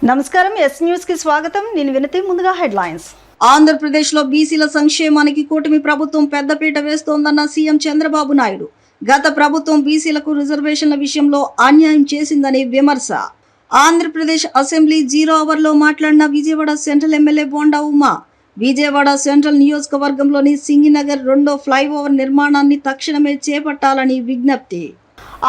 నమస్కారం yes news కి స్వాగతం నేను వినతి ముందుగా హెడ్లైన్స్ ఆంధ్రప్రదేశ్ లో బీసీల సంక్షేమానికి కూటమి ప్రభుత్వం పెద్దపీట వేస్తోందన్న సీఎం చంద్రబాబు నాయుడు గత ప్రభుత్వం బీసీలకు రిజర్వేషన్ల విషయంలో అన్యాయం చేసిందని విమర్శ ఆంధ్రప్రదేశ్ అసెంబ్లీ 0 అవర్లో మాట్లాడిన Vijayawada central MLA bonda Uma Vijayawada central నియోజకవర్గంలోని సింగినగర్ 2వ ఫ్లైఓవర్ నిర్మాణాన్ని తక్షణమే చేపట్టాలని విజ్ఞప్తి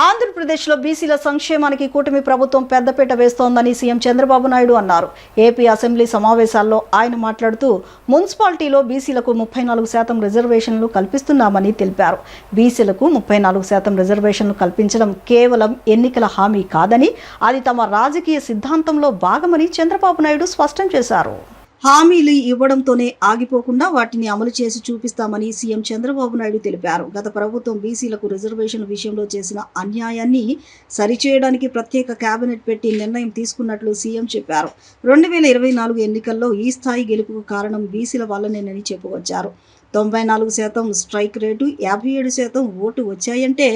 ఆంధ్రప్రదేశ్లో బీసీల సంక్షేమానికి కూటమి ప్రభుత్వం పెద్దపీట వేస్తోందని సీఎం చంద్రబాబు నాయుడు అన్నారు. ఏపీ అసెంబ్లీ సమావేశాల్లో ఆయన మాట్లాడుతూ మున్సిపాలిటీలో బీసీలకు 34% రిజర్వేషన్లు కల్పిస్తున్నామని తెలిపారు. బీసీలకు 34% రిజర్వేషన్లు కల్పించడం కేవలం ఎన్నికల హామీ కాదని అది తమ రాజకీయ సిద్ధాంతంలో భాగమని చంద్రబాబు నాయుడు స్పష్టం చేశారు. హామీలు ఇవ్వడంతోనే ఆగిపోకుండా వాటిని అమలు చేసి చూపిస్తామని సీఎం చంద్రబాబు నాయుడు తెలిపారు. గత ప్రభుత్వం బీసీలకు రిజర్వేషన్ విషయంలో చేసిన అన్యాయాన్ని సరిచేయడానికి ప్రత్యేక కేబినెట్ పెట్టి నిర్ణయం తీసుకున్నట్లు సీఎం చెప్పారు. 2024 ఎన్నికల్లో ఈ స్థాయి గెలుపుకు కారణం బీసీల వల్లనేనని చెప్పుకొచ్చారు. 94% స్ట్రైక్ రేటు, 57% ఓటు వచ్చాయంటే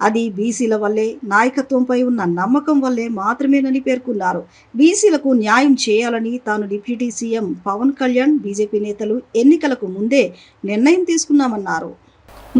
అది బీసీల వల్లే, నాయకత్వంపై ఉన్న నమ్మకం వల్లే మాత్రమేనని పేర్కొన్నారు. బీసీలకు న్యాయం చేయాలని తాను deputy CM Pawan Kalyan, BJP నేతలు ఎన్నికలకు ముందే నిర్ణయం తీసుకున్నామన్నారు.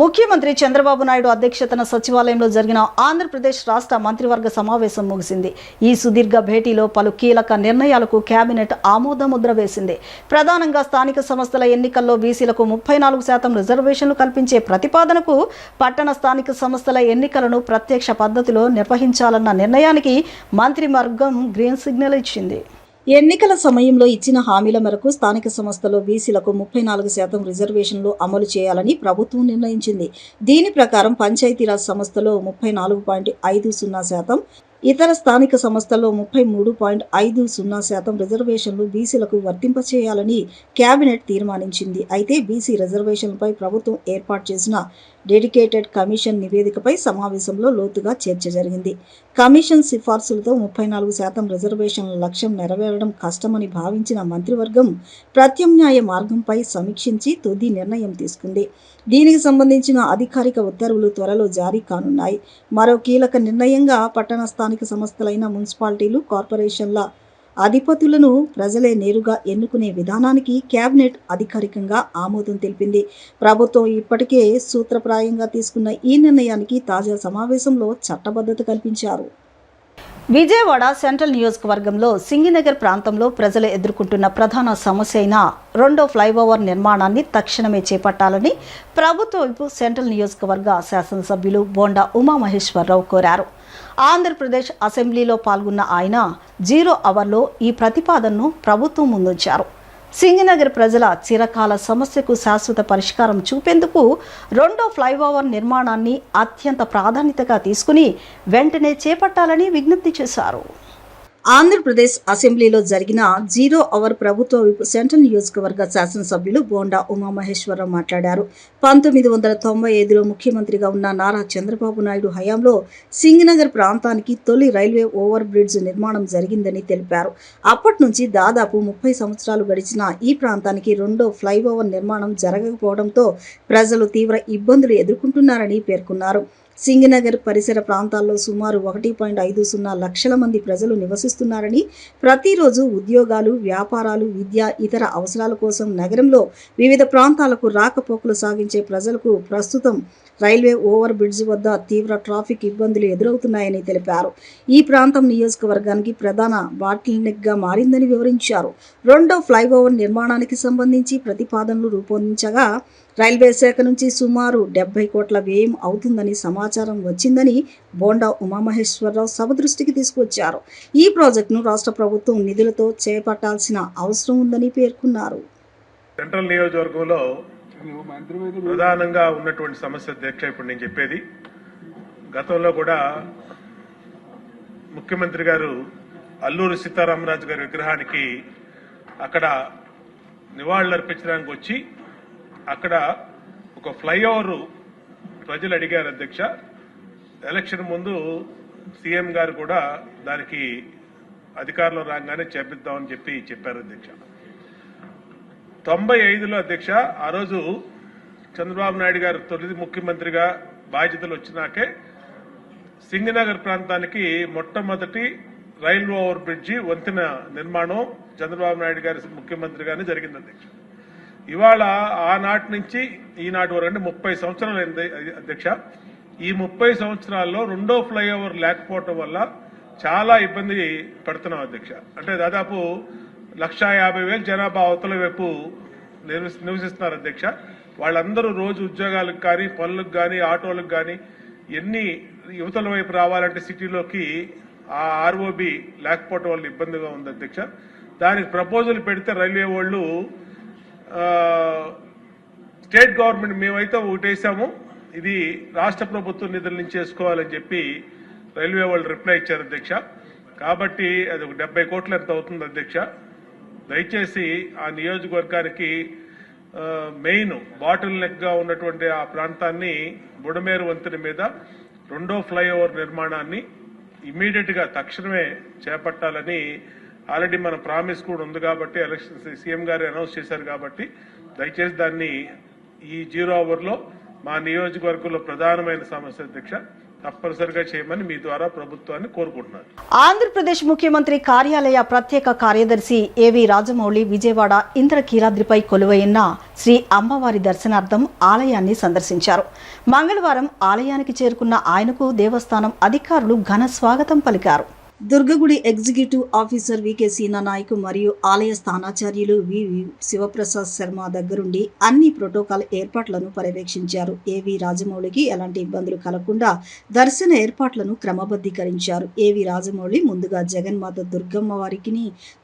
ముఖ్యమంత్రి చంద్రబాబు నాయుడు అధ్యక్షతన సచివాలయంలో జరిగిన ఆంధ్రప్రదేశ్ రాష్ట్ర మంత్రివర్గ సమావేశం ముగిసింది. ఈ సుదీర్ఘ భేటీలో పలు కీలక నిర్ణయాలకు కేబినెట్ ఆమోదముద్ర వేసింది. ప్రధానంగా స్థానిక సంస్థల ఎన్నికల్లో బీసీలకు 34% రిజర్వేషన్లు కల్పించే ప్రతిపాదనకు, పట్టణ స్థానిక సంస్థల ఎన్నికలను ప్రత్యక్ష పద్ధతిలో నిర్వహించాలన్న నిర్ణయానికి మంత్రివర్గం గ్రీన్ సిగ్నల్ ఇచ్చింది. ఎన్నికల సమయంలో ఇచ్చిన హామీల మేరకు స్థానిక సంస్థలో బీసీలకు 34% రిజర్వేషన్లు అమలు చేయాలని ప్రభుత్వం నిర్ణయించింది. దీని ప్రకారం పంచాయతీరాజ్ సంస్థలో 34.50%, ఇతర స్థానిక సంస్థల్లో 33.50% రిజర్వేషన్లు బీసీలకు వర్తింపచేయాలని కేబినెట్ తీర్మానించింది. అయితే బీసీ రిజర్వేషన్లపై ప్రభుత్వం ఏర్పాటు చేసిన డెడికేటెడ్ కమిషన్ నివేదికపై సమావేశంలో లోతుగా చర్చ జరిగింది. కమిషన్ సిఫార్సులతో 34% రిజర్వేషన్ల లక్ష్యం నెరవేరడం కష్టమని భావించిన మంత్రివర్గం ప్రత్యామ్నాయ మార్గంపై సమీక్షించి తుది నిర్ణయం తీసుకుంది. దీనికి సంబంధించిన అధికారిక ఉత్తర్వులు త్వరలో జారీ కానున్నాయి. మరో కీలక నిర్ణయంగా పట్టణ స్థానిక సంస్థలైన మున్సిపాలిటీలు, కార్పొరేషన్ల అధిపతులను ప్రజలే నేరుగా ఎన్నుకునే విధానానికి కేబినెట్ అధికారికంగా ఆమోదం తెలిపింది. ప్రభుత్వం ఇప్పటికే సూత్రప్రాయంగా తీసుకున్న ఈ నిర్ణయానికి తాజా సమావేశంలో చట్టబద్ధత కల్పించారు. విజయవాడ సెంట్రల్ నియోజకవర్గంలో సింగినగర్ ప్రాంతంలో ప్రజలు ఎదుర్కొంటున్న ప్రధాన సమస్య అయిన 2వ ఫ్లైఓవర్ నిర్మాణాన్ని తక్షణమే చేపట్టాలని ప్రభుత్వ వైపు సెంట్రల్ నియోజకవర్గ శాసనసభ్యులు బోండా ఉమామహేశ్వరరావు కోరారు. ఆంధ్రప్రదేశ్ అసెంబ్లీలో పాల్గొన్న ఆయన 0 అవర్లో ఈ ప్రతిపాదనను ప్రభుత్వం ముందుంచారు. సింగినగర్ ప్రజల చిరకాల సమస్యకు శాశ్వత పరిష్కారం చూపేందుకు 2వ ఫ్లైఓవర్ నిర్మాణాన్ని అత్యంత ప్రాధాన్యతగా తీసుకుని వెంటనే చేపట్టాలని విజ్ఞప్తి చేశారు. ఆంధ్రప్రదేశ్ అసెంబ్లీలో జరిగిన 0 అవర్ ప్రభుత్వ విప్ సెంట్రల్ నియోజకవర్గ శాసనసభ్యులు బోండా ఉమామహేశ్వరరావు మాట్లాడారు. 1995లో ముఖ్యమంత్రిగా ఉన్న నారా చంద్రబాబు నాయుడు హయాంలో సింగినగర్ ప్రాంతానికి తొలి రైల్వే ఓవర్ బ్రిడ్జ్ నిర్మాణం జరిగిందని తెలిపారు. అప్పటి నుంచి దాదాపు 30 సంవత్సరాలు గడిచిన ఈ ప్రాంతానికి 2వ ఫ్లైఓవర్ నిర్మాణం జరగకపోవడంతో ప్రజలు తీవ్ర ఇబ్బందులు ఎదుర్కొంటున్నారని పేర్కొన్నారు. సింగినగర్ పరిసర ప్రాంతాల్లో సుమారు 1.50 లక్షల మంది ప్రజలు నివసిస్తున్నారని, ప్రతిరోజు ఉద్యోగాలు, వ్యాపారాలు, విద్య, ఇతర అవసరాల కోసం నగరంలో వివిధ ప్రాంతాలకు రాకపోకలు సాగించే ప్రజలకు ప్రస్తుతం రైల్వే ఓవర్ బ్రిడ్జ్ వద్ద తీవ్ర ట్రాఫిక్ ఇబ్బందులు ఎదురవుతున్నాయని తెలిపారు. ఈ ప్రాంతం నియోజకవర్గానికి ప్రధాన బాటిల్నెక్గా మారిందని వివరించారు. 2వ ఫ్లైఓవర్ నిర్మాణానికి సంబంధించి ప్రతిపాదనలు రూపొందించగా రైల్వే శాఖ నుంచి సుమారు 70 కోట్ల వ్యయం అవుతుందని సమాచారం వచ్చిందని బోండా ఉమామహేశ్వరరావు సభ దృష్టికి తీసుకొచ్చారు. ఈ ప్రాజెక్టును రాష్ట్ర ప్రభుత్వం నిధులతో చేపట్టాల్సిన అవసరం ఉందని పేర్కొన్నారు. సెంట్రల్ నియోజకవర్గంలో ప్రధానంగా ఉన్నటువంటి సమస్య అధ్యక్ష ఇప్పుడు నేను చెప్పేది, గతంలో కూడా ముఖ్యమంత్రి గారు అల్లూరి సీతారామరాజు గారి విగ్రహానికి అక్కడ నివాళులర్పించడానికి వచ్చి అక్కడ ఒక ఫ్లైఓవర్ ప్రజలు అడిగారు అధ్యక్ష. ఎలక్షన్ ముందు సీఎం గారు కూడా దానికి అధికారంలో రాగానే చేపిద్దామని చెప్పారు అధ్యక్ష. 95లో అధ్యక్ష ఆ రోజు చంద్రబాబు నాయుడు గారు తొలి ముఖ్యమంత్రిగా బాధ్యతలు వచ్చినాకే సింగనగర్ ప్రాంతానికి మొట్టమొదటి రైల్వే ఓవర్ బ్రిడ్జి వంతెన నిర్మాణం చంద్రబాబు నాయుడు గారి ముఖ్యమంత్రిగానే జరిగింది అధ్యక్ష. ఇవాళ ఆనాటి నుంచి ఈనాటి వరకు అంటే 30 సంవత్సరాలు అయింది అధ్యక్ష. ఈ 30 సంవత్సరాల్లో రెండో ఫ్లైఓవర్ లేకపోవటం వల్ల చాలా ఇబ్బంది పడుతున్నాం అధ్యక్ష. అంటే దాదాపు 150,000 జనాభా అవతల వైపు నివసిస్తున్నారు అధ్యక్ష. వాళ్ళందరూ రోజు ఉద్యోగాలకు కానీ పనులకు కానీ ఆటోలకు కానీ ఎన్ని యువతల వైపు రావాలంటే సిటీలోకి ఆ ఆర్ఓబి లేకపోవటం వల్ల ఇబ్బందిగా ఉంది అధ్యక్ష. దానికి ప్రపోజల్ పెడితే రైల్వే వాళ్ళు స్టేట్ గవర్నమెంట్ మేమైతే ఒకటేసాము, ఇది రాష్ట్ర ప్రభుత్వం నిధుల నుంచి చేసుకోవాలని చెప్పి రైల్వే వాళ్ళు రిప్లై ఇచ్చారు అధ్యక్ష. కాబట్టి అది ఒక 70 కోట్లు ఎంత అవుతుంది అధ్యక్ష. దయచేసి ఆ నియోజకవర్గానికి మెయిన్ బాటిల్ నెక్ గా ఉన్నటువంటి ఆ ప్రాంతాన్ని బుడమేరు వంతెన మీద రెండో ఫ్లైఓవర్ నిర్మాణాన్ని ఇమ్మీడియట్ గా తక్షణమే చేపట్టాలని ఆల్రెడీ మన ప్రామిస్ కూడా ఉంది కాబట్టి ఎలక్షన్ సీఎం గారు అనౌన్స్ చేశారు కాబట్టి దయచేసి దాన్ని ఈ 0 అవర్లో మా నియోజకవర్గంలో ప్రధానమైన సమస్య అధ్యక్ష తప్పనిసరిగా చేయమని మీ ద్వారా ప్రభుత్వాన్ని కోరుకుంటున్నారు. ఆంధ్రప్రదేశ్ ముఖ్యమంత్రి కార్యాలయ ప్రత్యేక కార్యదర్శి ఏవి రాజమౌళి విజయవాడ ఇంద్రకీలాద్రిపై కొలువైన శ్రీ అమ్మవారి దర్శనార్థం ఆలయాన్ని సందర్శించారు. మంగళవారం ఆలయానికి చేరుకున్న ఆయనకు దేవస్థానం అధికారులు ఘన స్వాగతం పలికారు. దుర్గగుడి ఎగ్జిక్యూటివ్ ఆఫీసర్ వికే సీనా నాయక్ మరియు ఆలయ స్థానాచార్యులు వి శివప్రసాద్ శర్మ దగ్గరుండి అన్ని ప్రోటోకాల్ ఏర్పాట్లను పర్యవేక్షించారు. ఏవి రాజమౌళికి ఎలాంటి ఇబ్బందులు కలగకుండా దర్శన ఏర్పాట్లను క్రమబద్ధీకరించారు. ఏవి రాజమౌళి ముందుగా జగన్మాత దుర్గమ్మ వారికి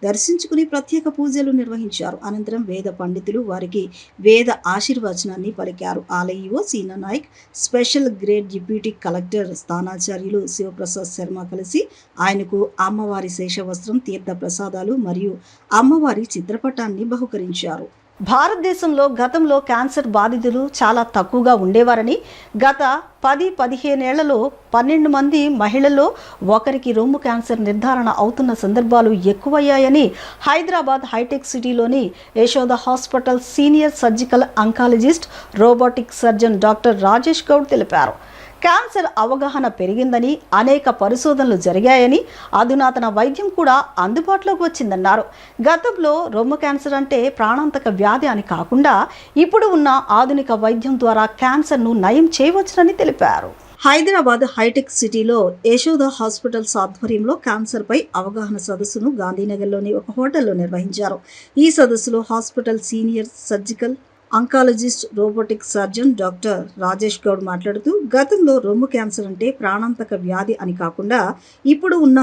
దర్శించుకుని ప్రత్యేక పూజలు నిర్వహించారు. అనంతరం వేద పండితులు వారికి వేద ఆశీర్వచనాన్ని పలికారు. ఆలయో Seena Nayak, special grade deputy collector స్థానాచార్యులు శివప్రసాద్ శర్మ కలిసి ఆయన అమ్మవారి శేషవస్త్రం, తీర్థ ప్రసాదాలు మరియు అమ్మవారి చిత్రపటాన్ని బహుకరించారు. భారతదేశంలో గతంలో క్యాన్సర్ బాధితులు చాలా తక్కువగా ఉండేవారని, గత 10-15 ఏళ్లలో 12 మంది మహిళల్లో ఒకరికి రొమ్ము క్యాన్సర్ నిర్ధారణ అవుతున్న సందర్భాలు ఎక్కువయ్యాయని హైదరాబాద్ హైటెక్ సిటీలోని Yashoda hospital senior surgical oncologist, robotic surgeon doctor Rajesh Goud తెలిపారు. క్యాన్సర్ అవగాహన పెరిగిందని, అనేక పరిశోధనలు జరిగాయని, అధునాతన వైద్యం కూడా అందుబాటులోకి వచ్చిందన్నారు. గతంలో రొమ్ము క్యాన్సర్ అంటే ప్రాణాంతక వ్యాధి అని కాకుండా ఇప్పుడు ఉన్న ఆధునిక వైద్యం ద్వారా క్యాన్సర్ను నయం చేయవచ్చునని తెలిపారు. హైదరాబాద్ హైటెక్ సిటీలో యశోద హాస్పిటల్స్ ఆధ్వర్యంలో క్యాన్సర్ పై అవగాహన సదస్సును గాంధీనగర్లోని ఒక హోటల్లో నిర్వహించారు. ఈ సదస్సులో hospital senior surgical oncologist, robotic surgeon doctor Rajesh Goud మాట్లాడుతూ, గతంలో రొమ్ము క్యాన్సర్ అంటే ప్రాణాంతక వ్యాధి అని కాకుండా ఇప్పుడు ఉన్న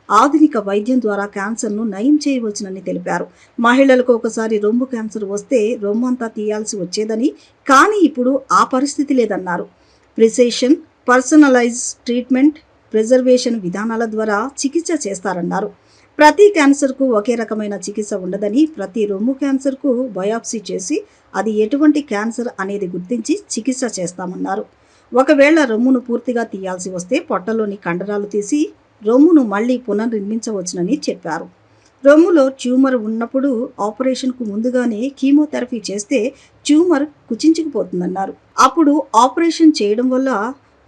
ఆధునిక వైద్యం ద్వారా క్యాన్సర్ను నయం చేయవచ్చునని తెలిపారు. మహిళలకు ఒకసారి రొమ్ము క్యాన్సర్ వస్తే రొమ్ము అంతా తీయాల్సి వచ్చేదని, కానీ ఇప్పుడు ఆ పరిస్థితి లేదన్నారు. ప్రిసిషన్, పర్సనలైజ్ ట్రీట్మెంట్, ప్రిజర్వేషన్ విధానాల ద్వారా చికిత్స చేస్తారన్నారు. ప్రతి క్యాన్సర్కు ఒకే రకమైన చికిత్స ఉండదని, ప్రతి రొమ్ము క్యాన్సర్కు బయాప్సీ చేసి అది ఎటువంటి క్యాన్సర్ అనేది గుర్తించి చికిత్స చేస్తామన్నారు. ఒకవేళ రొమ్మును పూర్తిగా తీయాల్సి వస్తే పొట్టలోని కండరాలు తీసి రొమ్మును మళ్లీ పునర్నిర్మించవచ్చునని చెప్పారు. రొమ్ములో ట్యూమర్ ఉన్నప్పుడు ఆపరేషన్కు ముందుగానే కీమోథెరపీ చేస్తే ట్యూమర్ కుచించుకుపోతుందన్నారు. అప్పుడు ఆపరేషన్ చేయడం వల్ల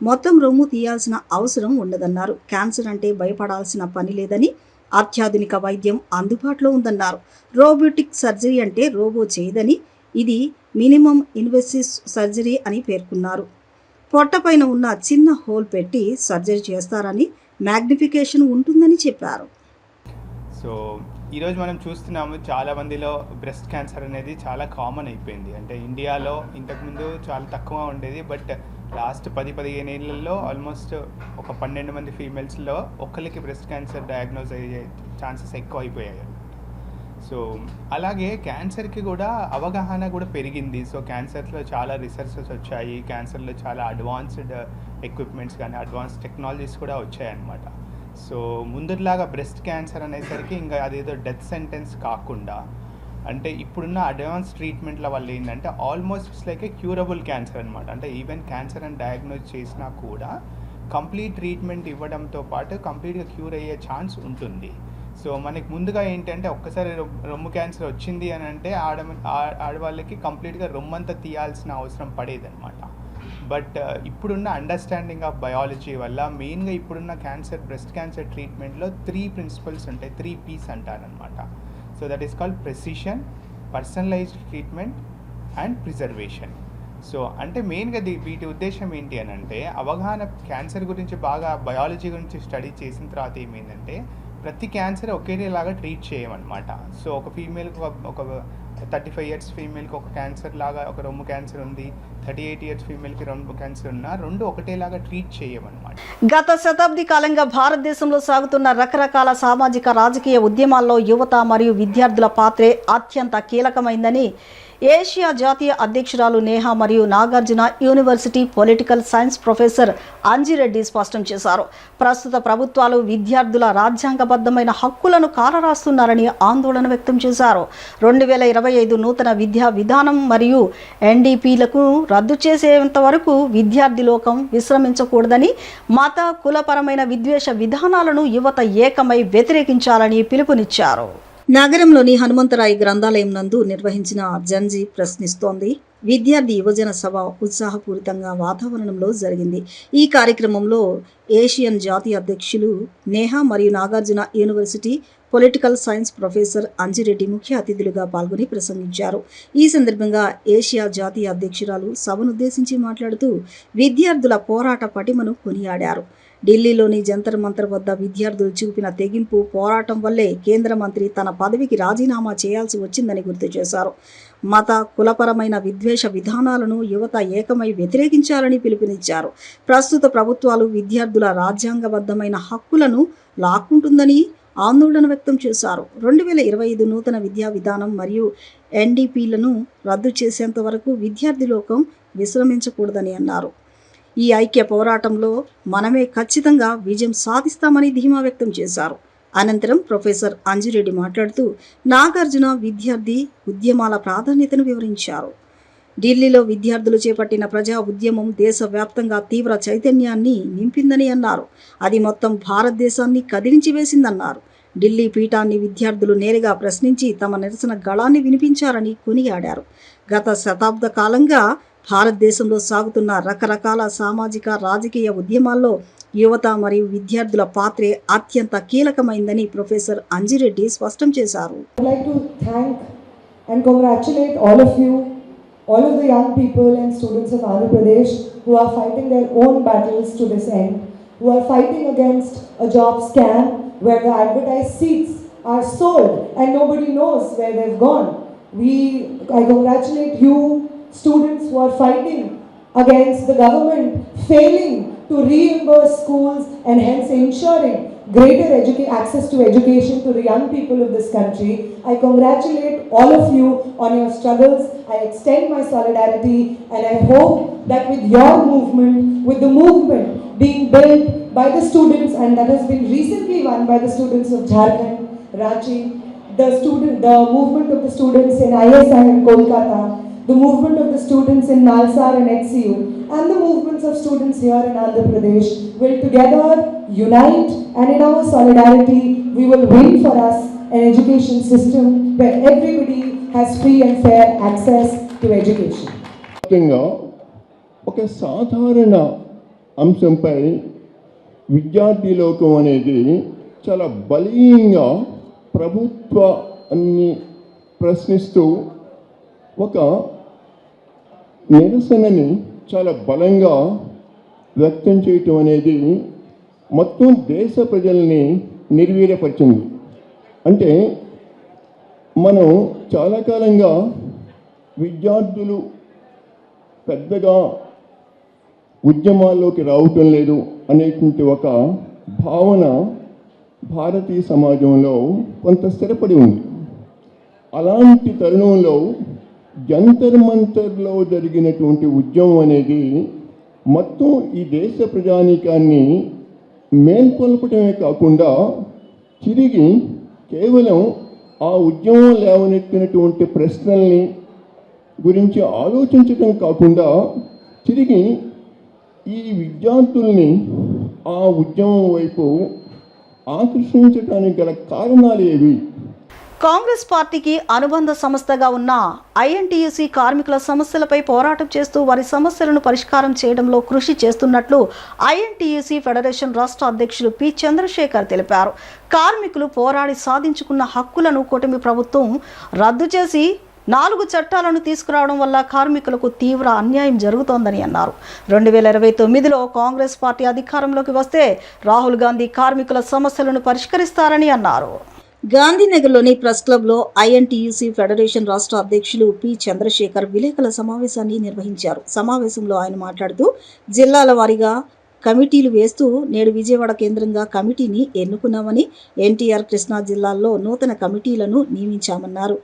మొత్తం రొమ్ము తీయాల్సిన అవసరం ఉండదన్నారు. క్యాన్సర్ అంటే భయపడాల్సిన పని లేదని, అత్యాధునిక వైద్యం అందుబాటులో ఉందన్నారు. రోబోటిక్ సర్జరీ అంటే రోబో చేయదని, ఇది మినిమం ఇన్వెసివ్ సర్జరీ అని పేర్కొన్నారు. పొట్టపైన ఉన్న చిన్న హోల్ పెట్టి సర్జరీ చేస్తారని, మ్యాగ్నిఫికేషన్ ఉంటుందని చెప్పారు. సో ఈరోజు మనం చూస్తున్నాము, చాలా మందిలో బ్రెస్ట్ క్యాన్సర్ అనేది చాలా కామన్ అయిపోయింది. అంటే ఇండియాలో ఇంతకుముందు చాలా తక్కువ ఉండేది, బట్ లాస్ట్ 10-15 ఏళ్లలో ఆల్మోస్ట్ ఒక 12 మంది ఫీమేల్స్లో ఒకరికి బ్రెస్ట్ క్యాన్సర్ డయాగ్నోజ్ అయ్యే ఛాన్సెస్ ఎక్కువ అయిపోయాయి. సో అలాగే క్యాన్సర్కి కూడా అవగాహన కూడా పెరిగింది. సో క్యాన్సర్లో చాలా రీసెర్చెస్ వచ్చాయి, క్యాన్సర్లో చాలా అడ్వాన్స్డ్ ఎక్విప్మెంట్స్ కానీ అడ్వాన్స్డ్ టెక్నాలజీస్ కూడా వచ్చాయన్నమాట. సో ముందులాగా బ్రెస్ట్ క్యాన్సర్ అనేసరికి ఇంకా అదేదో డెత్ సెంటెన్స్ కాకుండా, అంటే ఇప్పుడున్న అడ్వాన్స్ ట్రీట్మెంట్ల వల్ల ఏంటంటే almost it's like A curable cancer అనమాట. అంటే ఈవెన్ క్యాన్సర్ అని డయాగ్నోజ్ చేసినా కూడా కంప్లీట్ ట్రీట్మెంట్ ఇవ్వడంతో పాటు కంప్లీట్గా క్యూర్ అయ్యే ఛాన్స్ ఉంటుంది. సో మనకి ముందుగా ఏంటంటే ఒక్కసారి రొమ్ము క్యాన్సర్ వచ్చింది అని అంటే ఆడవాళ్ళకి కంప్లీట్గా రొమ్మంతా తీయాల్సిన అవసరం పడేదన్నమాట. బట్ ఇప్పుడున్న అండర్స్టాండింగ్ ఆఫ్ బయాలజీ వల్ల మెయిన్గా ఇప్పుడున్న బ్రెస్ట్ క్యాన్సర్ ట్రీట్మెంట్లో 3 ప్రిన్సిపల్స్ ఉంటాయి, 3 P's అంటారనమాట. So that is called precision, personalised treatment and preservation. So అంటే మెయిన్గా వీటి ఉద్దేశం ఏంటి అని అంటే, అవగాహన క్యాన్సర్ గురించి బాగా బయాలజీ గురించి స్టడీ చేసిన తర్వాత ఏమైందంటే, ప్రతి క్యాన్సర్ ఒకేలాగా ట్రీట్ చేయమన్నమాట. సో ఒక ఫీమేల్కి ఒక 35 years ఫీమేల్కి ఒక క్యాన్సర్ లాగా ఒక రొమ్ము క్యాన్సర్ ఉంది, 38 years ఫీమేల్కి రొమ్ము క్యాన్సర్ ఉన్నా రెండు ఒకటేలాగా ట్రీట్ చేయమన్నమాట. గత శతాబ్ది కాలంగా భారతదేశంలో సాగుతున్న రకరకాల సామాజిక రాజకీయ ఉద్యమాల్లో యువత మరియు విద్యార్థుల పాత్రే అత్యంత కీలకమైందని ఏషియా జాతీయ అధ్యక్షురాలు నేహా మరియు Nagarjuna university political science professor Anji Reddy స్పష్టం చేశారు. ప్రస్తుత ప్రభుత్వాలు విద్యార్థుల రాజ్యాంగబద్ధమైన హక్కులను కాలరాస్తున్నారని ఆందోళన వ్యక్తం చేశారు. 2025 నూతన విద్యా విధానం మరియు ఎన్డీపీలకు రద్దు చేసేంత వరకు విద్యార్థి లోకం విశ్రమించకూడదని, మత కులపరమైన విద్వేష విధానాలను యువత ఏకమై వ్యతిరేకించాలని పిలుపునిచ్చారు. నగరంలోని హనుమంతరాయి గ్రంథాలయం నందు నిర్వహించిన జంజీ ప్రశ్నిస్తోంది విద్యార్థి యువజన సభ ఉత్సాహపూరితంగా వాతావరణంలో జరిగింది. ఈ కార్యక్రమంలో ఏషియన్ జాతీయ అధ్యక్షులు నేహా మరియు Nagarjuna university political science professor Anji Reddy ముఖ్య అతిథులుగా పాల్గొని ప్రసంగించారు. ఈ సందర్భంగా ఏషియా జాతీయ అధ్యక్షురాలు సభనుద్దేశించి మాట్లాడుతూ విద్యార్థుల పోరాట పటిమను కొనియాడారు. ఢిల్లీలోని జంతర్ మంతర్ వద్ద విద్యార్థులు చూపిన తెగింపు పోరాటం వల్లే కేంద్ర మంత్రి తన పదవికి రాజీనామా చేయాల్సి వచ్చిందని గుర్తు చేశారు. మత కులపరమైన విద్వేష విధానాలను యువత ఏకమై వ్యతిరేకించాలని పిలుపునిచ్చారు. ప్రస్తుత ప్రభుత్వాలు విద్యార్థుల రాజ్యాంగబద్ధమైన హక్కులను లాక్కుంటుందని ఆందోళన వ్యక్తం చేశారు. 2025 నూతన విద్యా విధానం మరియు ఎన్డీపీలను రద్దు చేసేంత వరకు విద్యార్థి లోకం విశ్రమించకూడదని అన్నారు. ఈ ఐక్య పోరాటంలో మనమే ఖచ్చితంగా విజయం సాధిస్తామని ధీమా వ్యక్తం చేశారు. అనంతరం ప్రొఫెసర్ అంజిరెడ్డి మాట్లాడుతూ నాగార్జున విద్యార్థి ఉద్యమాల ప్రాధాన్యతను వివరించారు. ఢిల్లీలో విద్యార్థులు చేపట్టిన ప్రజా ఉద్యమం దేశవ్యాప్తంగా తీవ్ర చైతన్యాన్ని నింపిందని అన్నారు. అది మొత్తం భారతదేశాన్ని కదిలించి వేసిందన్నారు. ఢిల్లీ పీఠాన్ని విద్యార్థులు నేరుగా ప్రశ్నించి తమ నిరసన గళాన్ని వినిపించారని కొనియాడారు. గత శతాబ్ద కాలంగా భారతదేశంలో సాగుతున్న రకరకాల సామాజిక రాజకీయ ఉద్యమాల్లో యువత మరియు విద్యార్థుల పాత్రే అత్యంత కీలకమైందని ప్రొఫెసర్ అంజిరెడ్డి స్పష్టం చేశారు. I'd like to thank and congratulate all of you, all of the young people and students of Andhra Pradesh who are fighting their own battles to this end, who are fighting against a job scam where the advertised seats are sold and nobody knows where they've gone. I congratulate you, students who are fighting against the government failing to reimburse schools and hence ensuring greater access to education to the young people of this country. I congratulate all of you on your struggles. I extend my solidarity and I hope that with your movement, with the movement being built by the students and that has been recently won by the students of Jharkhand, Ranchi, the movement of the students in ISI in Kolkata, the movement of the students in Nalsar and HCU, and the movements of students here in Andhra Pradesh will together unite, and in our solidarity we will win for us an education system where everybody has free and fair access to education. ఒక సాధారణ అంశంపై విద్యార్థి లోకం అనేది చాలా బలీయంగా ప్రభుత్వాన్ని ప్రశ్నిస్తూ ఒక నిరసనని చాలా బలంగా వ్యక్తం చేయటం అనేది మొత్తం దేశ ప్రజల్ని నిర్వీర్యపరిచింది. అంటే మనం చాలా కాలంగా విద్యార్థులు పెద్దగా ఉద్యమాల్లోకి రావటం లేదు అనేటువంటి ఒక భావన భారతీయ సమాజంలో కొంత స్థిరపడి ఉంది. అలాంటి తరుణంలో జంతర్ మంతర్లో జరిగినటువంటి ఉద్యమం అనేది మొత్తం ఈ దేశ ప్రజానీకాన్ని మేల్కొల్పటమే కాకుండా తిరిగి కేవలం ఆ ఉద్యమం లేవనెత్తినటువంటి ప్రశ్నల్ని గురించి ఆలోచించటం కాకుండా తిరిగి ఈ విద్యార్థుల్ని ఆ ఉద్యమం వైపు ఆకర్షించడానికి గల కారణాలు ఏవి? కాంగ్రెస్ పార్టీకి అనుబంధ సంస్థగా ఉన్న ఐఎన్టీయూసీ కార్మికుల సమస్యలపై పోరాటం చేస్తూ వారి సమస్యలను పరిష్కారం చేయడంలో కృషి చేస్తున్నట్లు ఐఎన్టీయూసీ ఫెడరేషన్ రాష్ట్ర అధ్యక్షులు పి చంద్రశేఖర్ తెలిపారు. కార్మికులు పోరాడి సాధించుకున్న హక్కులను కూటమి ప్రభుత్వం రద్దు చేసి 4 చట్టాలను తీసుకురావడం వల్ల కార్మికులకు తీవ్ర అన్యాయం జరుగుతోందని అన్నారు. 2029లో కాంగ్రెస్ పార్టీ అధికారంలోకి వస్తే రాహుల్ గాంధీ కార్మికుల సమస్యలను పరిష్కరిస్తారని అన్నారు. గాంధీనగర్లోని ప్రెస్ క్లబ్లో ఐఎన్టీయూసీ ఫెడరేషన్ రాష్ట్ర అధ్యక్షులు పి చంద్రశేఖర్ విలేకరుల సమావేశాన్ని నిర్వహించారు. సమావేశంలో ఆయన మాట్లాడుతూ జిల్లాల వారీగా కమిటీలు వేస్తూ నేడు విజయవాడ కేంద్రంగా కమిటీని ఎన్నుకున్నామని, ఎన్టీఆర్ కృష్ణా జిల్లాల్లో నూతన కమిటీలను నియమించామన్నారు.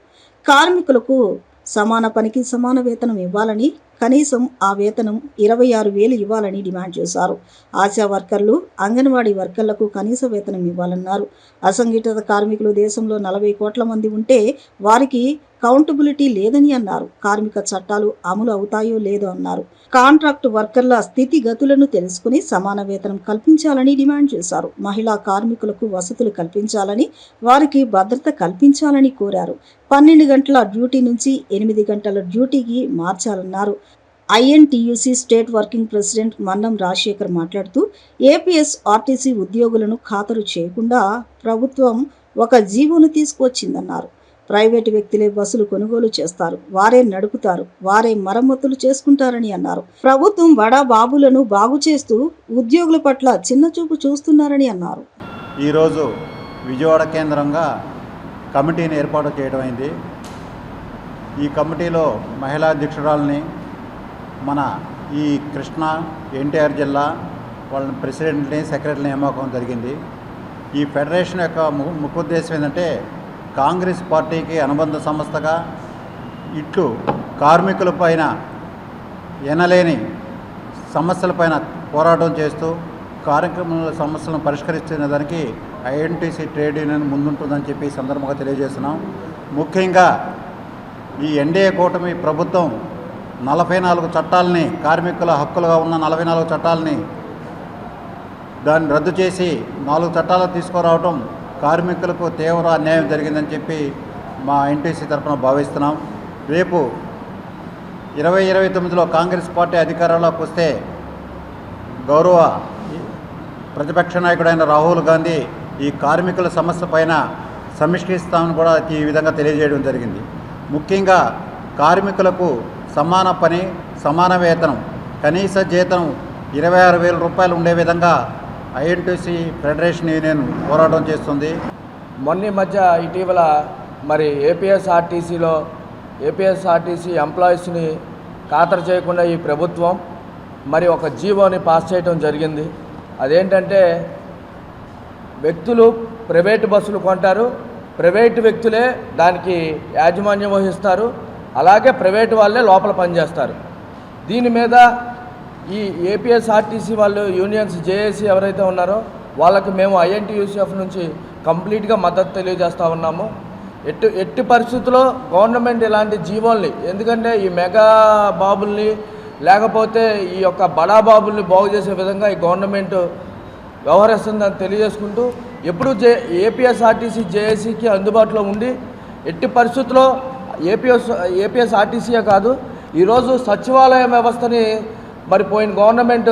కార్మికులకు సమాన పనికి సమాన వేతనం ఇవ్వాలని, కనీసం ఆ వేతనం 26,000 ఇవ్వాలని డిమాండ్ చేశారు. ఆశా వర్కర్లు, అంగన్వాడీ వర్కర్లకు కనీస వేతనం ఇవ్వాలన్నారు. అసంఘటిత కార్మికులు దేశంలో 40 కోట్ల మంది ఉంటే వారికి కౌంటబిలిటీ లేదని అన్నారు. కార్మిక చట్టాలు అమలు అవుతాయో లేదో అన్నారు. కాంట్రాక్ట్ వర్కర్ల స్థితిగతులను తెలుసుకుని సమాన వేతనం కల్పించాలని డిమాండ్ చేశారు. మహిళా కార్మికులకు వసతులు కల్పించాలని, వారికి భద్రత కల్పించాలని కోరారు. 12 గంటల డ్యూటీ నుంచి 8 గంటల డ్యూటీకి మార్చాలన్నారు. INTUC state working president Mannam Rajasekhar మాట్లాడుతూ ఏపీఎస్ ఆర్టీసీ ఉద్యోగులను ఖాతరు చేయకుండా ప్రభుత్వం ఒక జీవోను తీసుకువచ్చిందన్నారు. ప్రైవేటు వ్యక్తులే బస్సులు కొనుగోలు చేస్తారు, వారే నడుపుతారు, వారే మరమ్మతులు చేసుకుంటారని అన్నారు. ప్రభుత్వం బడా బాబులను బాగు చేస్తూ ఉద్యోగుల పట్ల చిన్నచూపు చూస్తున్నారని అన్నారు. ఈరోజు విజయవాడ కేంద్రంగా కమిటీని ఏర్పాటు చేయడం అయింది. ఈ కమిటీలో మహిళా అధ్యక్షురాలని మన ఈ కృష్ణా ఎన్టీఆర్ జిల్లా వాళ్ళని ప్రెసిడెంట్ని, సెక్రటరీని నియామకం జరిగింది. ఈ ఫెడరేషన్ యొక్క ముఖ్యోద్దేశం ఏంటంటే కాంగ్రెస్ పార్టీకి అనుబంధ సంస్థగా ఇట్లు కార్మికుల పైన ఎనలేని సమస్యలపైన పోరాటం చేస్తూ కార్యక్రమాల సమస్యలను పరిష్కరించిన దానికి ఐఎన్టీసీ ట్రేడ్ యూనియన్ ముందుంటుందని చెప్పి సందర్భంగా తెలియజేస్తున్నాం. ముఖ్యంగా ఈ ఎన్డీఏ కూటమి ప్రభుత్వం 44 చట్టాలని, కార్మికుల హక్కులుగా ఉన్న 44 చట్టాలని దాన్ని రద్దు చేసి 4 చట్టాలు తీసుకురావడం కార్మికులకు తీవ్ర అన్యాయం జరిగిందని చెప్పి మా ఎన్టీసీ తరఫున భావిస్తున్నాం. రేపు 2029లో కాంగ్రెస్ పార్టీ అధికారంలోకి వస్తే గౌరవ ప్రతిపక్ష నాయకుడైన రాహుల్ గాంధీ ఈ కార్మికుల సమస్య పైన సమీక్షిస్తామని కూడా ఈ విధంగా తెలియజేయడం జరిగింది. ముఖ్యంగా కార్మికులకు సమాన పని, సమాన వేతనం, కనీస జీతం 26,000 రూపాయలు ఉండే విధంగా ఐఎన్టీసీ ఫెడరేషన్ యూనియన్ పోరాటం చేస్తుంది. మొన్న మధ్య ఇటీవల మరి ఏపీఎస్ఆర్టీసీ ఎంప్లాయీస్ని ఖాతరు చేయకుండా ఈ ప్రభుత్వం మరి ఒక జీవోని పాస్ చేయడం జరిగింది. అదేంటంటే వ్యక్తులు ప్రైవేటు బస్సులు కొంటారు, ప్రైవేటు వ్యక్తులే దానికి యాజమాన్యం వహిస్తారు, అలాగే ప్రైవేటు వాళ్ళే లోపల పనిచేస్తారు. దీని మీద ఈ ఏపీఎస్ఆర్టీసీ వాళ్ళు యూనియన్స్ జేఏసీ ఎవరైతే ఉన్నారో వాళ్ళకి మేము ఐఎన్టీయూసీఎఫ్ నుంచి కంప్లీట్గా మద్దతు తెలియజేస్తూ ఉన్నాము. ఎట్టి పరిస్థితుల్లో గవర్నమెంట్ ఇలాంటి జీవోల్ని, ఎందుకంటే ఈ మెగా బాబుల్ని లేకపోతే ఈ యొక్క బడా బాబుల్ని బాగు చేసే విధంగా ఈ గవర్నమెంట్ వ్యవహరిస్తుందని తెలియజేసుకుంటూ ఎప్పుడు ఏపీఎస్ఆర్టీసీ జేఏసీకి అందుబాటులో ఉండి ఎట్టి పరిస్థితుల్లో ఏపీఎస్ఆర్టీసీయే కాదు, ఈరోజు సచివాలయం వ్యవస్థని మరి పోయిన గవర్నమెంట్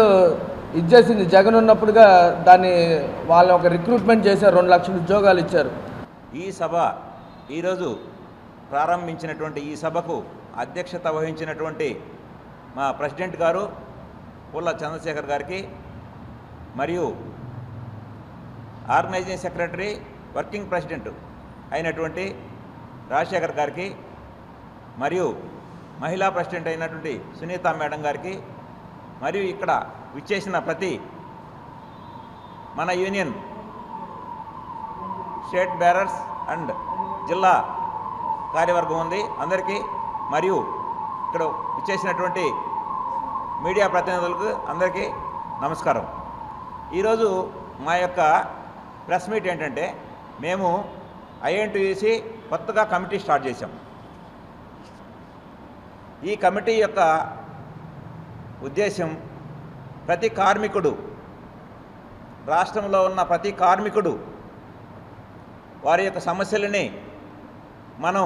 ఇచ్చేసింది. జగన్ ఉన్నప్పుడుగా దాన్ని వాళ్ళని ఒక రిక్రూట్మెంట్ చేశారు, 2 లక్షల ఉద్యోగాలు ఇచ్చారు. ఈ సభ ఈరోజు ప్రారంభించినటువంటి ఈ సభకు అధ్యక్షత వహించినటువంటి మా ప్రెసిడెంట్ గారు పుల్ల చంద్రశేఖర్ గారికి, మరియు ఆర్గనైజింగ్ సెక్రటరీ, వర్కింగ్ ప్రెసిడెంట్ అయినటువంటి రాజశేఖర్ గారికి, మరియు మహిళా ప్రెసిడెంట్ అయినటువంటి సునీత మేడం గారికి, మరియు ఇక్కడ విచ్చేసిన ప్రతి మన యూనియన్ స్టేట్ బేరర్స్ అండ్ జిల్లా కార్యవర్గం ఉంది అందరికీ, మరియు ఇక్కడ విచ్చేసినటువంటి మీడియా ప్రతినిధులకు అందరికీ నమస్కారం. ఈరోజు మా యొక్క ప్రెస్ మీట్ ఏంటంటే, మేము ఐఎన్టీయూసీ కొత్తగా కమిటీ స్టార్ట్ చేశాం. ఈ కమిటీ యొక్క ఉద్దేశం ప్రతి కార్మికుడు, రాష్ట్రంలో ఉన్న ప్రతి కార్మికుడు వారి యొక్క సమస్యలని మనం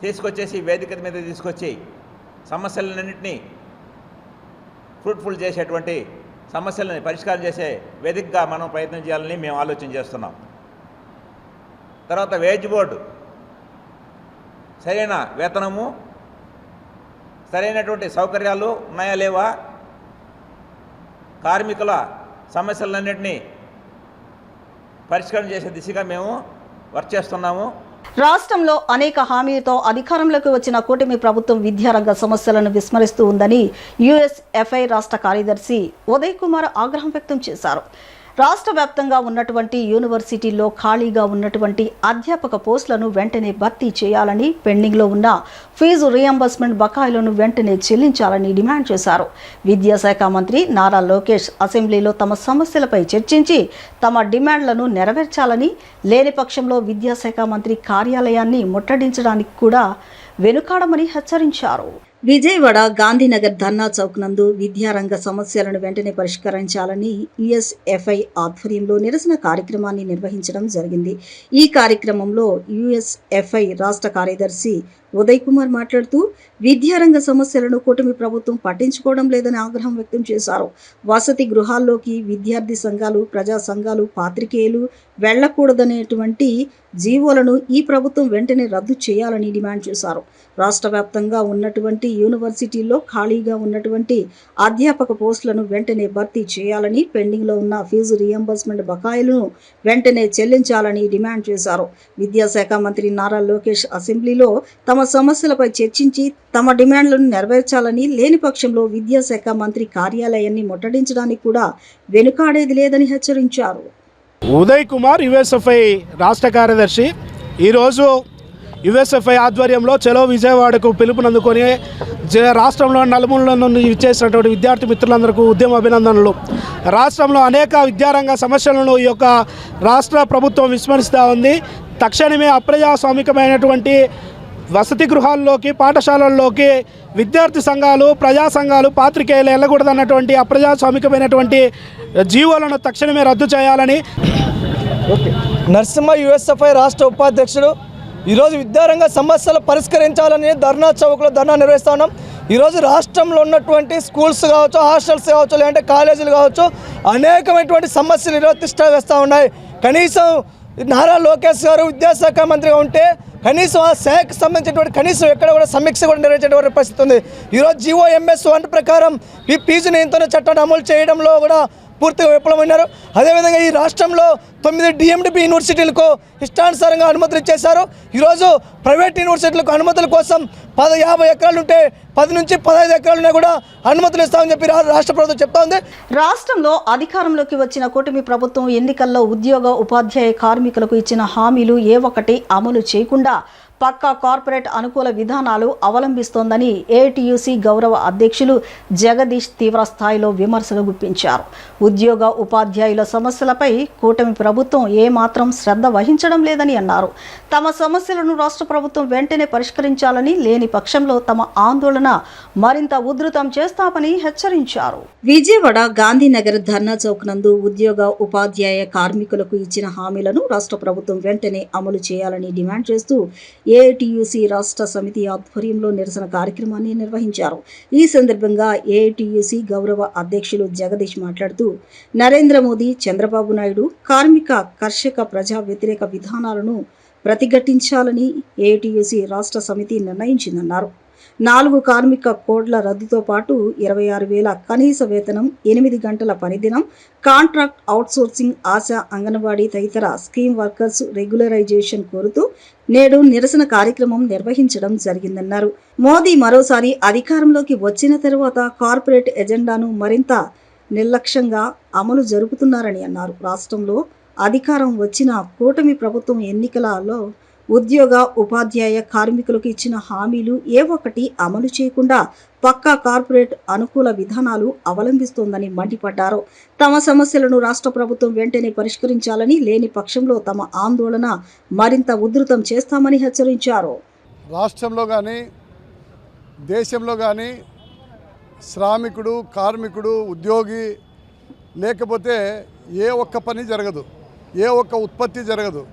తీసుకొచ్చేసి వేదిక మీద తీసుకొచ్చి సమస్యలన్నింటినీ ఫ్రూట్ఫుల్ చేసేటువంటి సమస్యలని పరిష్కారం చేసే వేదికగా మనం ప్రయత్నం చేయాలని మేము ఆలోచన చేస్తున్నాం. తర్వాత వేజ్ బోర్డు సరైన వేతనము, సరైనటువంటి సౌకర్యాలు ఉన్నాయా లేవా, కార్మికుల సమస్యలన్నింటినీ పరిష్కారం చేసే దిశగా మేము వర్క్ చేస్తున్నాము. రాష్ట్రంలో అనేక హామీలతో అధికారంలోకి వచ్చిన కూటమి ప్రభుత్వం విద్యారంగ సమస్యలను విస్మరిస్తూ ఉందని యుఎస్ఎఫ్ఐ రాష్ట్ర కార్యదర్శి ఉదయ్ కుమార్ ఆగ్రహం వ్యక్తం చేశారు. రాష్ట్ర వ్యాప్తంగా ఉన్నటువంటి యూనివర్సిటీల్లో ఖాళీగా ఉన్నటువంటి అధ్యాపక పోస్టులను వెంటనే భర్తీ చేయాలని, పెండింగ్లో ఉన్న ఫీజు రీయింబర్స్మెంట్ బకాయిలను వెంటనే చెల్లించాలని డిమాండ్ చేశారు. విద్యాశాఖ మంత్రి నారా లోకేష్ అసెంబ్లీలో తమ సమస్యలపై చర్చించి తమ డిమాండ్లను నెరవేర్చాలని, లేని పక్షంలో విద్యాశాఖ మంత్రి కార్యాలయాన్ని ముట్టడించడానికి కూడా వెనుకాడమని హెచ్చరించారు. విజయవాడ గాంధీనగర్ ధర్నా చౌక్ నందు విద్యారంగ సమస్యలను వెంటనే పరిష్కరించాలని యుఎస్ఎఫ్ఐ ఆధ్వర్యంలో నిరసన కార్యక్రమాన్ని నిర్వహించడం జరిగింది. ఈ కార్యక్రమంలో యుఎస్ఎఫ్ఐ రాష్ట్ర కార్యదర్శి ఉదయ్ కుమార్ మాట్లాడుతూ విద్యారంగ సమస్యలను కూటమి ప్రభుత్వం పట్టించుకోవడం లేదని ఆగ్రహం వ్యక్తం చేశారు. వసతి గృహాల్లోకి విద్యార్థి సంఘాలు, ప్రజా సంఘాలు, పాత్రికేయులు వెళ్లకూడదనేటువంటి జీవోలను ఈ ప్రభుత్వం వెంటనే రద్దు చేయాలని డిమాండ్ చేశారు. రాష్ట్ర వ్యాప్తంగా ఉన్నటువంటి యూనివర్సిటీల్లో ఖాళీగా ఉన్నటువంటి అధ్యాపక పోస్టులను వెంటనే భర్తీ చేయాలని, పెండింగ్లో ఉన్న ఫీజు రీయింబర్స్మెంట్ బకాయిలను వెంటనే చెల్లించాలని డిమాండ్ చేశారు. విద్యాశాఖ మంత్రి నారా లోకేష్ అసెంబ్లీలో తమ సమస్యలపై చర్చించి తమ డిమాండ్లను నెరవేర్చాలని, లేని పక్షంలో విద్యాశాఖ మంత్రి కార్యాలయాన్ని ముట్టడించడానికి కూడా వెనుకాడేది లేదని హెచ్చరించారు. ఉదయ్ కుమార్ యుఎస్ఎఫ్ఐ రాష్ట్ర కార్యదర్శి. ఈరోజు యుఎస్ఎఫ్ఐ ఆధ్వర్యంలో చలో విజయవాడకు పిలుపునందుకొని రాష్ట్రంలో నలుమూలల నుండి ఇచ్చేసినటువంటి విద్యార్థి మిత్రులందరికీ ఉద్యమ అభినందనలు. రాష్ట్రంలో అనేక విద్యారంగ సమస్యలను ఈ యొక్క రాష్ట్ర ప్రభుత్వం విస్మరిస్తూ ఉంది. తక్షణమే అప్రజాస్వామికమైనటువంటి వసతి గృహాల్లోకి, పాఠశాలల్లోకి విద్యార్థి సంఘాలు, ప్రజా సంఘాలు, పాత్రికేయులు వెళ్ళకూడదన్నటువంటి అప్రజాస్వామికమైనటువంటి జీవోలను తక్షణమే రద్దు చేయాలని నరసింహ యుఎస్ఎఫ్ఐ రాష్ట్ర ఉపాధ్యక్షుడు ఈరోజు విద్యారంగ సమస్యలు పరిష్కరించాలని ధర్నా చౌక్లో ధర్నా నిర్వహిస్తూ ఉన్నాం. ఈరోజు రాష్ట్రంలో ఉన్నటువంటి స్కూల్స్ కావచ్చు, హాస్టల్స్ కావచ్చు, లేదంటే కాలేజీలు కావచ్చు, అనేకమైనటువంటి సమస్యలు ఈరోజు తిష్ట వేస్తూ ఉన్నాయి. కనీసం నారా లోకేష్ గారు విద్యాశాఖ మంత్రిగా ఉంటే కనీసం ఆ శాఖకు సంబంధించినటువంటి కనీసం ఎక్కడ కూడా సమీక్ష కూడా నిర్వహించేటువంటి పరిస్థితి ఉంది. ఈరోజు GOMS1 ప్రకారం ఈ ఫీజు నియంత్రణ చట్టాన్ని అమలు చేయడంలో కూడా పూర్తిగా విఫలమైనారు. అదేవిధంగా ఈ రాష్ట్రంలో 9 DMDP యూనివర్సిటీలకు ఇష్టానుసారంగా అనుమతులు ఇచ్చేశారు. ఈరోజు ప్రైవేట్ యూనివర్సిటీలకు అనుమతుల కోసం 50 ఎకరాలు ఉంటే 10 నుంచి 15 ఎకరాలున్నా కూడా అనుమతులు ఇస్తామని చెప్పి రాష్ట్ర ప్రభుత్వం చెప్తా ఉంది. రాష్ట్రంలో అధికారంలోకి వచ్చిన కూటమి ప్రభుత్వం ఎన్నికల్లో ఉద్యోగ, ఉపాధ్యాయ కార్మికులకు ఇచ్చిన హామీలు ఏ ఒక్కటి అమలు చేయకుండా పక్కా కార్పొరేట్ అనుకూల విధానాలు అవలంబిస్తోందని ఏఐటీయూసీ గౌరవ అధ్యక్షులు జగదీష్ తీవ్ర స్థాయిలో విమర్శలు గుప్పించారు. ఉద్యోగ, ఉపాధ్యాయుల సమస్యలపై కూటమి ప్రభుత్వం ఏమాత్రం శ్రద్ధ వహించడం లేదని అన్నారు. తమ సమస్యలను రాష్ట్ర ప్రభుత్వం వెంటనే పరిష్కరించాలని, లేని పక్షంలో తమ ఆందోళన మరింత ఉధృతం చేస్తామని హెచ్చరించారు. విజయవాడ గాంధీనగర్ ధర్నా చౌక్ నందు ఉద్యోగ, ఉపాధ్యాయ కార్మికులకు ఇచ్చిన హామీలను రాష్ట్ర ప్రభుత్వం వెంటనే అమలు చేయాలని డిమాండ్ చేస్తూ ఏఐటీయూసీ రాష్ట్ర సమితి ఆధ్వర్యంలో నిరసన కార్యక్రమాన్ని నిర్వహించారు. ఈ సందర్భంగా ఏఐటీయూసీ గౌరవ అధ్యక్షులు జగదీష్ మాట్లాడుతూ నరేంద్ర మోదీ, చంద్రబాబు నాయుడు కార్మిక, కర్షక, ప్రజా వ్యతిరేక విధానాలను ప్రతిఘటించాలని ఏఐటీయూసీ రాష్ట్ర సమితి నిర్ణయించిందన్నారు. 4 కార్మిక కోడ్ల రద్దుతో పాటు 26,000 కనీస వేతనం, 8 గంటల పనిదినం, కాంట్రాక్ట్ అవుట్సోర్సింగ్, ఆశా, అంగన్వాడీ తదితర స్కీమ్ వర్కర్స్ రెగ్యులరైజేషన్ కోరుతూ నేడు నిరసన కార్యక్రమం నిర్వహించడం జరిగిందన్నారు. మోదీ మరోసారి అధికారంలోకి వచ్చిన తరువాత కార్పొరేట్ ఎజెండాను మరింత నిర్లక్ష్యంగా అమలు జరుపుతున్నారని అన్నారు. రాష్ట్రంలో అధికారం వచ్చిన కూటమి ప్రభుత్వం ఎన్నికలలో ఉద్యోగ, ఉపాధ్యాయ కార్మికులకు ఇచ్చిన హామీలు ఏ ఒక్కటి అమలు చేయకుండా పక్కా కార్పొరేట్ అనుకూల విధానాలు అవలంబిస్తోందని మండిపడ్డారు. తమ సమస్యలను రాష్ట్ర ప్రభుత్వం వెంటనే పరిష్కరించాలని, లేని పక్షంలో తమ ఆందోళన మరింత ఉధృతం చేస్తామని హెచ్చరించారు. రాష్ట్రంలో కానీ దేశంలో కానీ శ్రామికుడు, కార్మికుడు, ఉద్యోగి లేకపోతే ఏ ఒక్క పని జరగదు, ఏ ఒక్క ఉత్పత్తి జరగదు.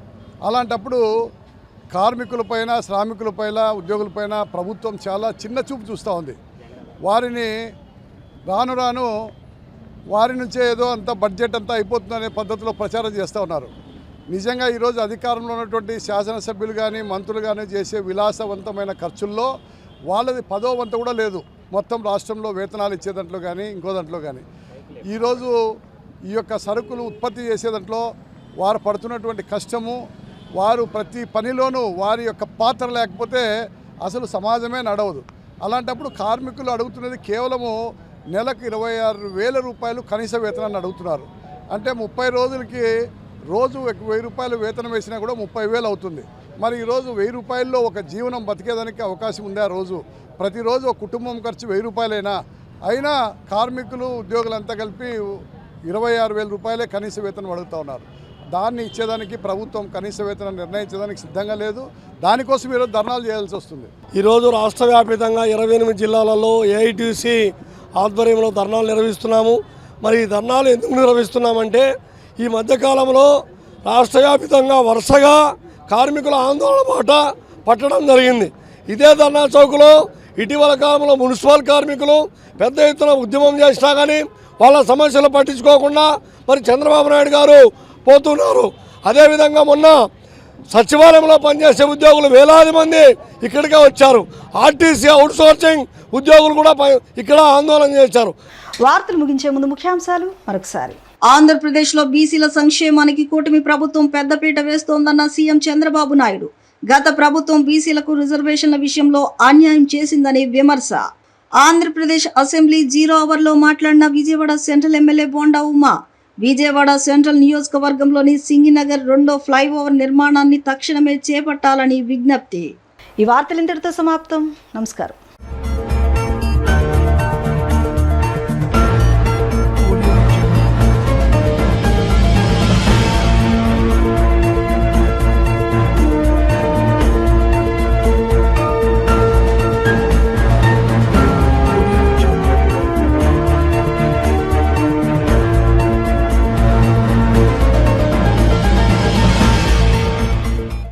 అలాంటప్పుడు కార్మికులపైన, శ్రామికులపైన, ఉద్యోగులపైన ప్రభుత్వం చాలా చిన్న చూపు చూస్తూ ఉంది. వారిని రాను రాను వారి నుంచే ఏదో అంత బడ్జెట్ అంతా అయిపోతుందనే పద్ధతిలో ప్రచారం చేస్తూ ఉన్నారు. నిజంగా ఈరోజు అధికారంలో ఉన్నటువంటి శాసనసభ్యులు కానీ మంత్రులు కానీ చేసే విలాసవంతమైన ఖర్చుల్లో వాళ్ళది 10వ వంతు కూడా లేదు. మొత్తం రాష్ట్రంలో వేతనాలు ఇచ్చే దాంట్లో కానీ ఇంకో దాంట్లో కానీ ఈరోజు ఈ యొక్క సరుకులు ఉత్పత్తి చేసే దాంట్లో వారు పడుతున్నటువంటి కష్టము, వారు ప్రతి పనిలోనూ వారి యొక్క పాత్ర లేకపోతే అసలు సమాజమే నడవదు. అలాంటప్పుడు కార్మికులు అడుగుతున్నది కేవలము నెలకు 26,000 రూపాయలు కనీస వేతనాన్ని అడుగుతున్నారు. అంటే 30 రోజులకి రోజు 1,000 రూపాయలు వేతనం వేసినా కూడా 30,000 అవుతుంది. మరి ఈరోజు 1,000 రూపాయల్లో ఒక జీవనం బతికేదానికి అవకాశం ఉంది. ఆ రోజు ప్రతిరోజు ఒక కుటుంబం ఖర్చు 1,000 రూపాయలైనా అయినా కార్మికులు ఉద్యోగులంతా కలిపి 26,000 రూపాయలే కనీస వేతనం అడుగుతూ ఉన్నారు. దాన్ని ఇచ్చేదానికి ప్రభుత్వం కనీస వేతనం నిర్ణయించడానికి సిద్ధంగా లేదు. దానికోసం ఈరోజు ధర్నాలు చేయాల్సి వస్తుంది. ఈరోజు రాష్ట్ర వ్యాప్తంగా 28 జిల్లాలలో ఏఐటీసీ ఆధ్వర్యంలో ధర్నాలు నిర్వహిస్తున్నాము. మరి ఈ ధర్నాలు ఎందుకు నిర్వహిస్తున్నామంటే ఈ మధ్యకాలంలో రాష్ట్ర వ్యాప్తంగా వరుసగా కార్మికుల ఆందోళన బాట పట్టడం జరిగింది. ఇదే ధర్నా చౌక్లో ఇటీవల కాలంలో మున్సిపల్ కార్మికులు పెద్ద ఎత్తున ఉద్యమం చేసినా కానీ వాళ్ళ సమస్యలు పట్టించుకోకుండా మరి చంద్రబాబు నాయుడు గారు పోతున్నారు. అదేవిధంగా మొన్న సచివాలయంలో పనిచేసే ఉద్యోగులు వేలాది మంది ఇక్కడికే వచ్చారు. ఆర్టీసీ అవుట్సోర్సింగ్ ఉద్యోగులు కూడా ఇక్కడ ఆందోళన చేశారు. వార్తలు ముగించే ముందు ముఖ్యాంశాలు మరొకసారి. ఆంధ్రప్రదేశ్లో బీసీల సంక్షేమానికి కూటమి ప్రభుత్వం పెద్దపీట వేస్తోందన్న సీఎం చంద్రబాబు నాయుడు. గత ప్రభుత్వం బీసీలకు రిజర్వేషన్ల విషయంలో అన్యాయం చేసిందని విమర్శ. ఆంధ్రప్రదేశ్ అసెంబ్లీ 0 అవర్లో మాట్లాడిన Vijayawada central MLA bonda Uma. Vijayawada central నియోజకవర్గంలోని సింగినగర్ 2వ ఫ్లైఓవర్ నిర్మాణాన్ని తక్షణమే చేపట్టాలని విజ్ఞప్తి. ఈ వార్తలు ఇంతటితో సమాప్తం. నమస్కారం.